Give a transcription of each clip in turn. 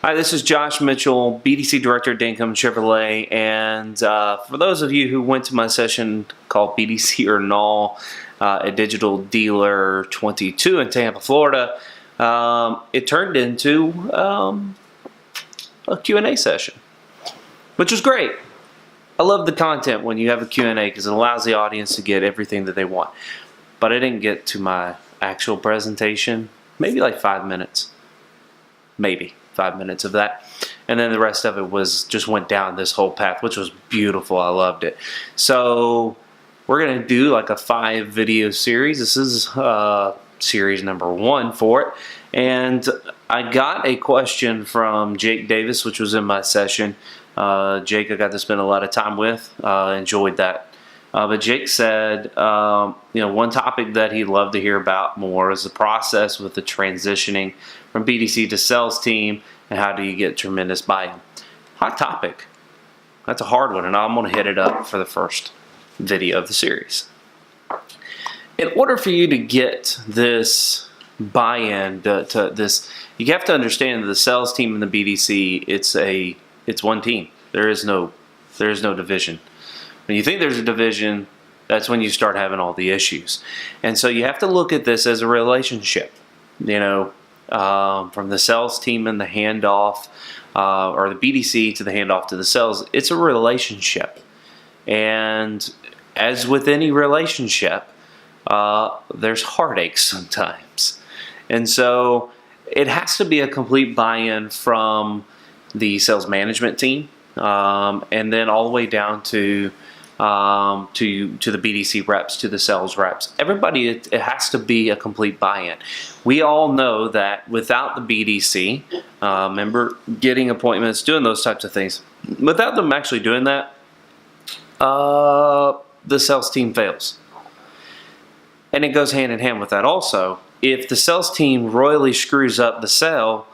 Hi, this is Josh Mitchell, BDC Director at Dinkum Chevrolet, and for those of you who went to my session called BDC or Null, a Digital Dealer 22 in Tampa, Florida, it turned into a Q&A session, which was great. I love the content when you have a Q&A because it allows the audience to get everything that they want. But I didn't get to my actual presentation, maybe like 5 minutes, maybe 5 minutes of that, and then the rest of it was just went down this whole path, which was beautiful. I loved it. So we're gonna do like a 5-video series. This is series number 1 for it, and I got a question from Jake Davis, which was in my session. Jake I got to spend a lot of time with, enjoyed that. But Jake said, one topic that he'd love to hear about more is the process with the transitioning from BDC to sales team, and how do you get tremendous buy-in. Hot topic. That's a hard one, and I'm going to hit it up for the first video of the series. In order for you to get this buy-in, to this, you have to understand that the sales team and the BDC, it's one team. There is no division. When you think there's a division, that's when you start having all the issues. And so you have to look at this as a relationship. From the sales team and the handoff, or the BDC to the handoff to the sales, it's a relationship. And as with any relationship, there's heartaches sometimes. And so it has to be a complete buy-in from the sales management team, and then all the way down to the BDC reps, to the sales reps. Everybody, it has to be a complete buy-in. We all know that without the BDC, remember getting appointments, doing those types of things, without them actually doing that, the sales team fails. And it goes hand in hand with that also. If the sales team royally screws up the sale,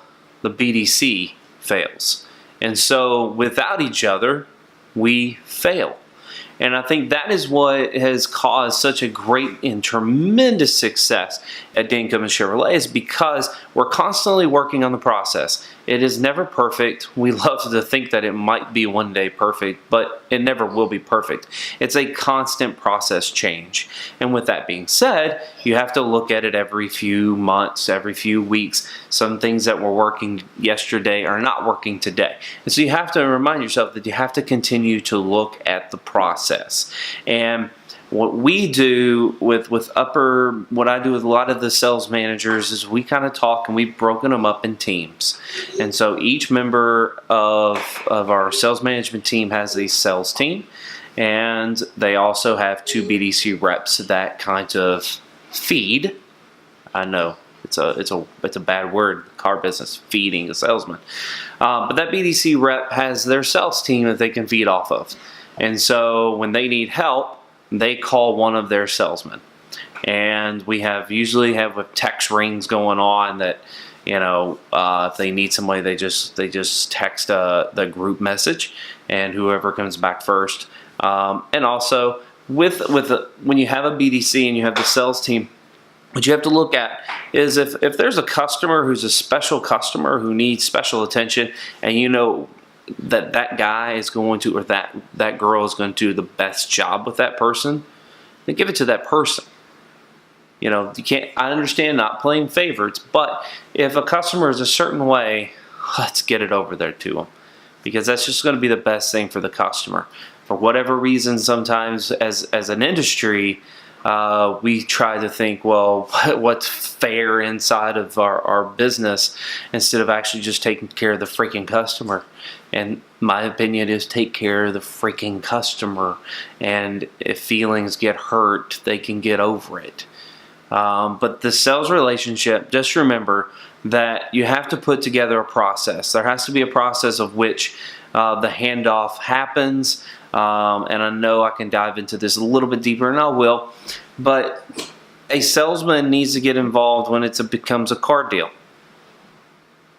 the BDC fails. And so without each other, we fail. And I think that is what has caused such a great and tremendous success at Dinkum and Chevrolet, is because we're constantly working on the process. It is never perfect. We love to think that it might be one day perfect, but it never will be perfect. It's a constant process change. And with that being said, you have to look at it every few months, every few weeks. Some things that were working yesterday are not working today. And so you have to remind yourself that you have to continue to look at the process. And what we do what I do with a lot of the sales managers is we kind of talk, and we've broken them up in teams. And so each member of our sales management team has a sales team, and they also have 2 BDC reps that kind of feed. I know it's a bad word, car business, feeding a salesman. But that BDC rep has their sales team that they can feed off of. And so when they need help, they call one of their salesmen. And we usually have with text rings going on that, if they need somebody, they just text the group message, and whoever comes back first. And also when you have a BDC and you have the sales team, what you have to look at is if there's a customer who's a special customer who needs special attention, and that guy is going to, or that girl is going to do the best job with that person, then give it to that person. You can't, I understand not playing favorites, but if a customer is a certain way, let's get it over there to them, because that's just going to be the best thing for the customer. For whatever reason, sometimes as an industry, we try to think, well, what's fair inside of our business, instead of actually just taking care of the freaking customer. And my opinion is, take care of the freaking customer, and if feelings get hurt, they can get over it. But the sales relationship, just remember that you have to put together a process. There has to be a process of which the handoff happens. And I know I can dive into this a little bit deeper, and I will, but a salesman needs to get involved when it becomes a car deal.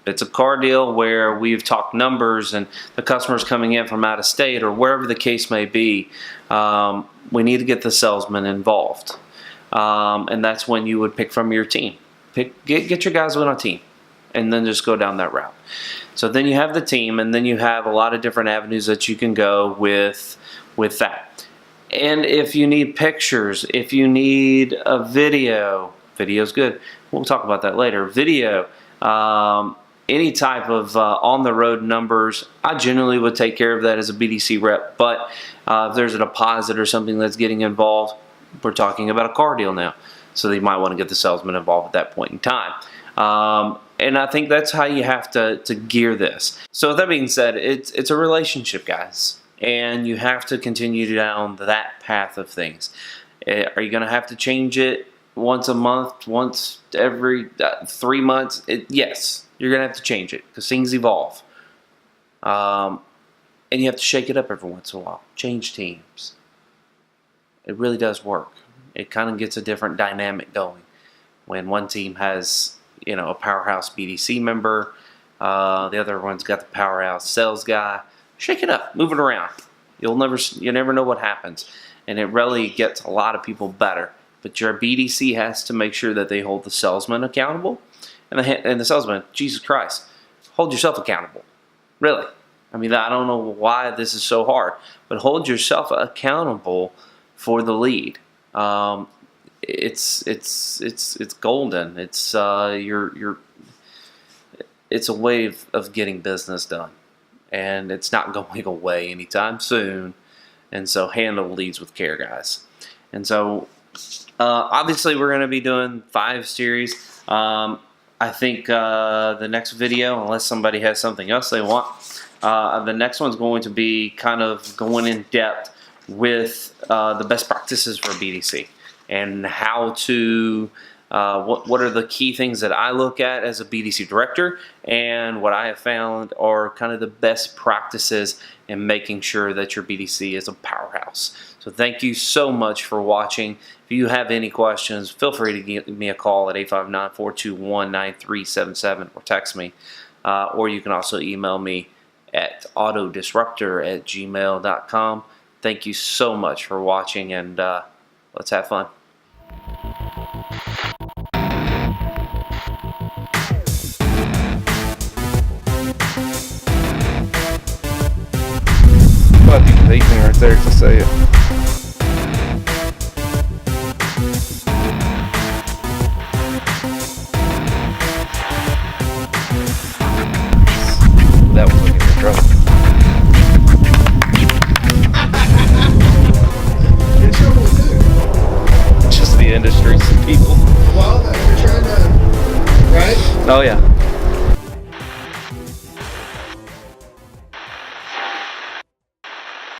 It's a car deal where we've talked numbers and the customer's coming in from out of state, or wherever the case may be. We need to get the salesman involved. And that's when you would pick from your team. Get your guys on a team. and then just go down that route. So then you have the team, and then you have a lot of different avenues that you can go with that. And if you need pictures, if you need a video's good. We'll talk about that later. Video, any type of on-the-road numbers, I generally would take care of that as a BDC rep. But if there's a deposit or something that's getting involved, we're talking about a car deal now. So you might want to get the salesman involved at that point in time. And I think that's how you have to gear this. So with that being said, it's a relationship, guys. And you have to continue down that path of things. Are you going to have to change it once a month, once every 3 months? Yes, you're going to have to change it because things evolve. And you have to shake it up every once in a while. Change teams. It really does work. It kind of gets a different dynamic going when one team has, you know, a powerhouse BDC member, the other one's got the powerhouse sales guy. Shake it up, move it around. You never know what happens, and it really gets a lot of people better. But your BDC has to make sure that they hold the salesman accountable, and the salesman, Jesus Christ, hold yourself accountable. Really, I mean, I don't know why this is so hard, but hold yourself accountable for the lead. It's golden. It's it's a way of getting business done, and it's not going away anytime soon. And so handle leads with care, guys. And so obviously we're going to be doing 5 series. I think the next video, unless somebody has something else they want, the next one's going to be kind of going in depth with the best practices for BDC and how to what are the key things that I look at as a BDC director, and what I have found are kind of the best practices in making sure that your BDC is a powerhouse. So thank you so much for watching. If you have any questions, feel free to give me a call at 859-421-9377 or text me. Or you can also email me at autodisruptor@gmail.com. Thank you so much for watching, and let's have fun. Might be vaping right there to say it. That was looking in trouble. In trouble with who? Just the industry, some people. Well, you're trying to, right? Oh yeah.